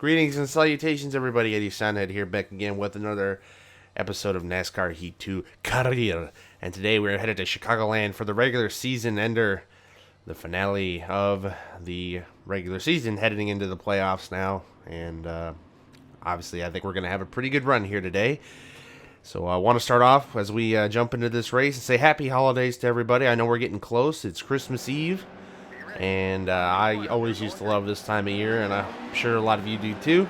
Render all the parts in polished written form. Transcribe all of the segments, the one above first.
Greetings and salutations, everybody. Eddie Soundhead here, back again with another episode of NASCAR Heat 2 Career. And today we're headed to Chicagoland for the regular season ender, the finale of the regular season, heading into the playoffs now. And obviously, I think we're going to have a pretty good run here today. So I want to start off as we jump into this race and say happy holidays to everybody. I know we're getting close. It's Christmas Eve. And I always used to love this time of year, and I'm sure a lot of you do too.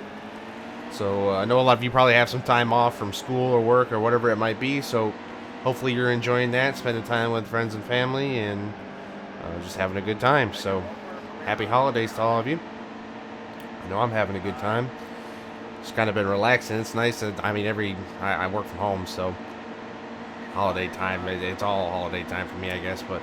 So I know a lot of you probably have some time off from school or work or whatever it might be. So hopefully you're enjoying that, spending time with friends and family, and just having a good time. So happy holidays to all of you. I know I'm having a good time. Just kind of been relaxing. It's nice. I work from home, so holiday time, it's all holiday time for me, I guess, but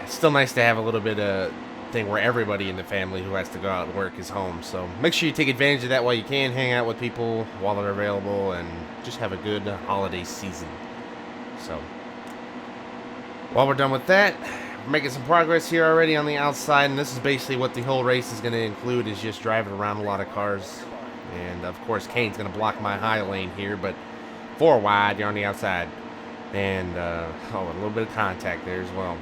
it's still nice to have a little bit of thing where everybody in the family who has to go out and work is home. So make sure you take advantage of that while you can. Hang out with people while they're available and just have a good holiday season. So while we're done with that, we're making some progress here already on the outside, and this is basically what the whole race is going to include, is just driving around a lot of cars. And of course Kane's going to block my high lane here, but 4 wide, you're on the outside. And a little bit of contact there as well.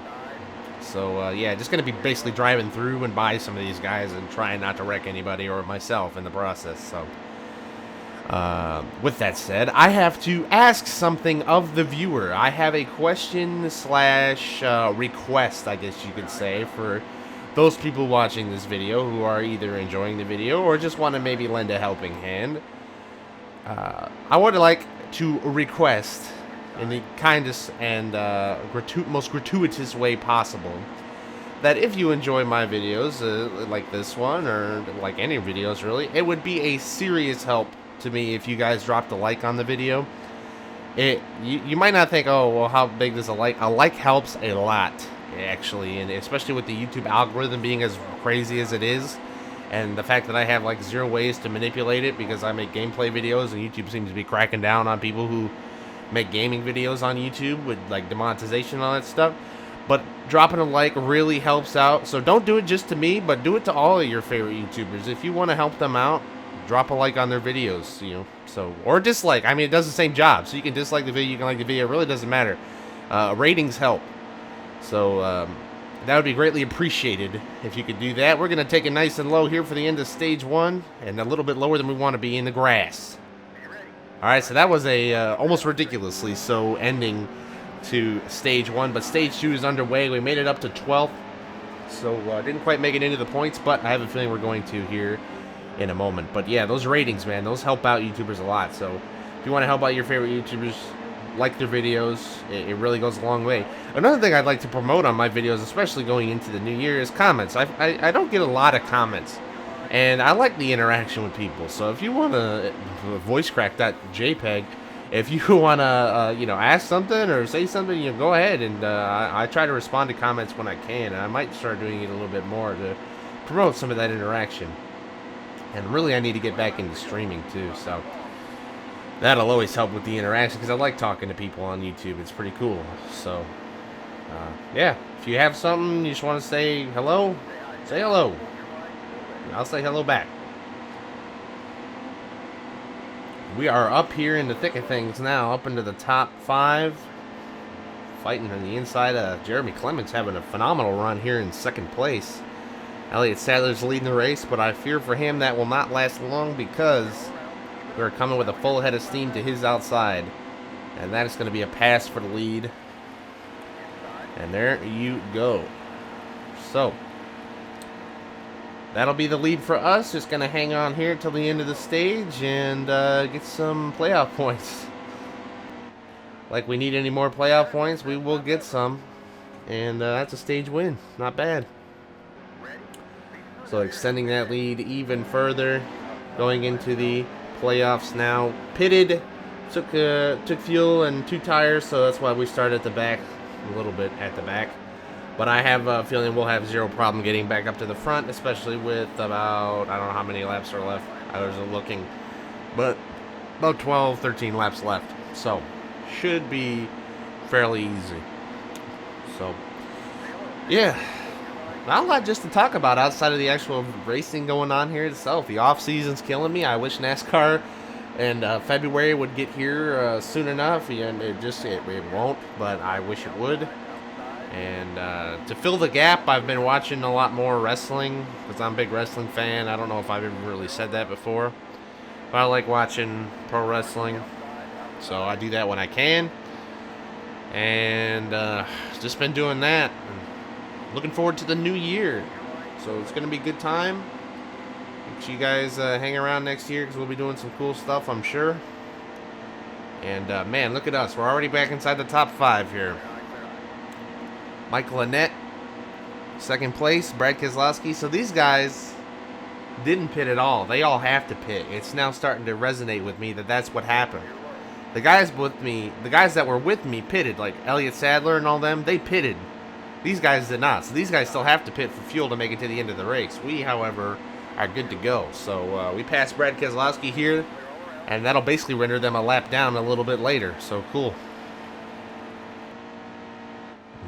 So, yeah, just going to be basically driving through and by some of these guys and trying not to wreck anybody or myself in the process. So, with that said, I have to ask something of the viewer. I have a question slash request, I guess you could say, for those people watching this video who are either enjoying the video or just want to maybe lend a helping hand. I would like to request, in the kindest and most gratuitous way possible, that if you enjoy my videos, like this one, or like any videos really, it would be a serious help to me if you guys dropped a like on the video. You might not think, oh, well, how big does a like? A like helps a lot, actually, and especially with the YouTube algorithm being as crazy as it is, and the fact that I have like 0 ways to manipulate it because I make gameplay videos, and YouTube seems to be cracking down on people who make gaming videos on YouTube with like demonetization and all that stuff. But dropping a like really helps out. So don't do it just to me, but do it to all of your favorite YouTubers. If you want to help them out, drop a like on their videos, so, or dislike. I mean, it does the same job. So you can dislike the video, you can like the video, it really doesn't matter. Ratings help. So that would be greatly appreciated if you could do that. We're going to take it nice and low here for the end of stage 1, and a little bit lower than we want to be in the grass. Alright, so that was a almost ridiculously so ending to stage 1, but stage 2 is underway. We made it up to 12th, so didn't quite make it into the points, but I have a feeling we're going to here in a moment. But yeah, those ratings, man, those help out YouTubers a lot. So if you want to help out your favorite YouTubers, like their videos, it really goes a long way. Another thing I'd like to promote on my videos, especially going into the new year, is comments. I don't get a lot of comments. And I like the interaction with people. So if you want to voice crack that JPEG, if you want to, ask something or say something, go ahead. And I try to respond to comments when I can. And I might start doing it a little bit more to promote some of that interaction. And really, I need to get back into streaming too. So that'll always help with the interaction because I like talking to people on YouTube. It's pretty cool. So, yeah, if you have something you just want to say hello, say hello. I'll say hello back. We are up here in the thick of things now, up into the top 5. Fighting on the inside. Jeremy Clements having a phenomenal run here in 2nd place. Elliott Sadler's leading the race, but I fear for him that will not last long because we're coming with a full head of steam to his outside. And that is going to be a pass for the lead. And there you go. So that'll be the lead for us. Just going to hang on here till the end of the stage and get some playoff points. Like we need any more playoff points, we will get some. And that's a stage win. Not bad. So extending that lead even further. Going into the playoffs now. Pitted. Took fuel and 2 tires, so that's why we started at the back. A little bit at the back. But I have a feeling we'll have 0 problem getting back up to the front, especially with about, I don't know how many laps are left. I was looking, but about 12, 13 laps left. So, should be fairly easy. So, yeah, Not a lot just to talk about outside of the actual racing going on here itself. The off season's killing me. I wish NASCAR and February would get here soon enough, and it won't, but I wish it would. And to fill the gap, I've been watching a lot more wrestling because I'm a big wrestling fan. I don't know if I've ever really said that before, but I like watching pro wrestling, so I do that when I can. And just been doing that. Looking forward to the new year, so it's gonna be a good time. Make sure you guys hang around next year because we'll be doing some cool stuff, I'm sure. And man, look at us, we're already back inside the top 5 here. Michael Annett, second place. Brad Keselowski. So these guys didn't pit at all. They all have to pit. It's now starting to resonate with me that that's what happened. The guys that were with me pitted, like Elliott Sadler and all them, they pitted. These guys did not. So these guys still have to pit for fuel to make it to the end of the race. We, however, are good to go. So we passed Brad Keselowski here, and that'll basically render them a lap down a little bit later. So cool.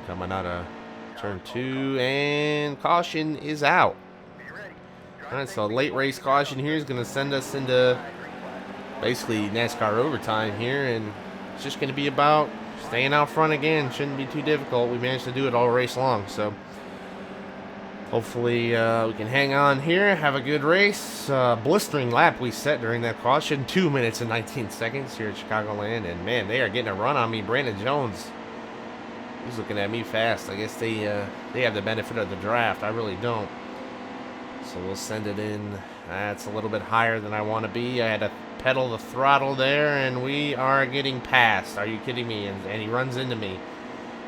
Coming out of turn 2, and caution is out. All right, so late race caution here is going to send us into basically NASCAR overtime here, and it's just going to be about staying out front again. Shouldn't be too difficult. We managed to do it all race long, so hopefully we can hang on here, have a good race. Blistering lap we set during that caution, 2 minutes and 19 seconds here at Chicagoland, and man, they are getting a run on me. Brandon Jones, he's looking at me fast. I guess they have the benefit of the draft. I really don't. So we'll send it in. That's a little bit higher than I want to be. I had to pedal the throttle there, and we are getting passed. Are you kidding me? And he runs into me.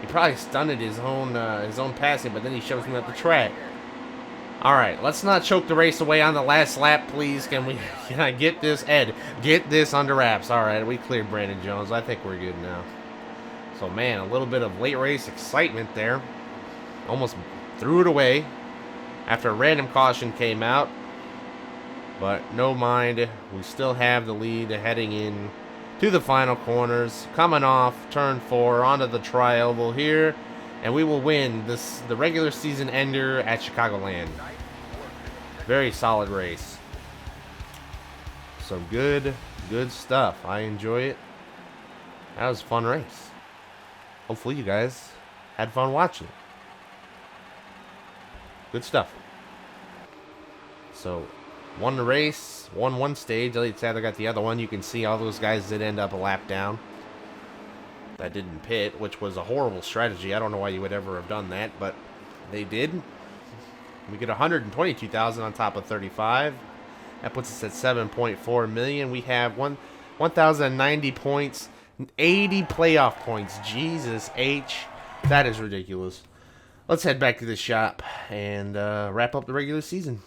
He probably stunted his own passing, but then he shoves me up the track. All right, let's not choke the race away on the last lap, please. Can I get this, Ed? Get this under wraps. All right, we cleared Brandon Jones. I think we're good now. So, man, a little bit of late race excitement there. Almost threw it away after a random caution came out. But no mind, we still have the lead heading in to the final corners. Coming off turn 4 onto the tri-oval here. And we will win the regular season ender at Chicagoland. Very solid race. So good stuff. I enjoy it. That was a fun race. Hopefully you guys had fun watching. Good stuff. So, won the race, won one stage. Elliott Sadler got the other one. You can see all those guys did end up a lap down. That didn't pit, which was a horrible strategy. I don't know why you would ever have done that, but they did. We get 122,000 on top of 35. That puts us at 7.4 million. We have 1,090 points. 80 playoff points. Jesus H. That is ridiculous. Let's head back to the shop and wrap up the regular season.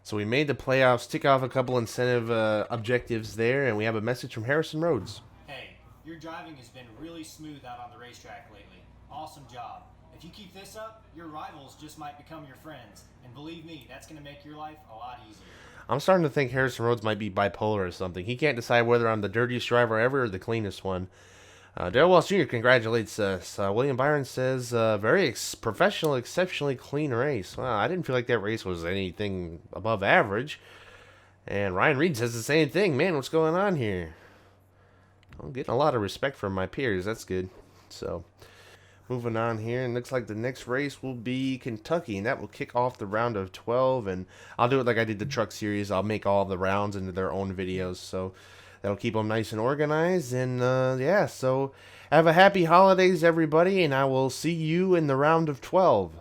So we made the playoffs, tick off a couple incentive objectives there, and we have a message from Harrison Rhodes. Hey, your driving has been really smooth out on the racetrack lately. Awesome job. If you keep this up, your rivals just might become your friends. And believe me, that's going to make your life a lot easier. I'm starting to think Harrison Rhodes might be bipolar or something. He can't decide whether I'm the dirtiest driver ever or the cleanest one. Darrell Wells Jr. congratulates us. William Byron says, very professional, exceptionally clean race. Well, I didn't feel like that race was anything above average. And Ryan Reed says the same thing. Man, what's going on here? I'm getting a lot of respect from my peers. That's good. So, moving on here, and looks like the next race will be Kentucky, and that will kick off the round of 12. And I'll do it like I did the truck series. I'll make all the rounds into their own videos, so that'll keep them nice and organized. And yeah, so have a happy holidays, everybody, and I will see you in the round of 12.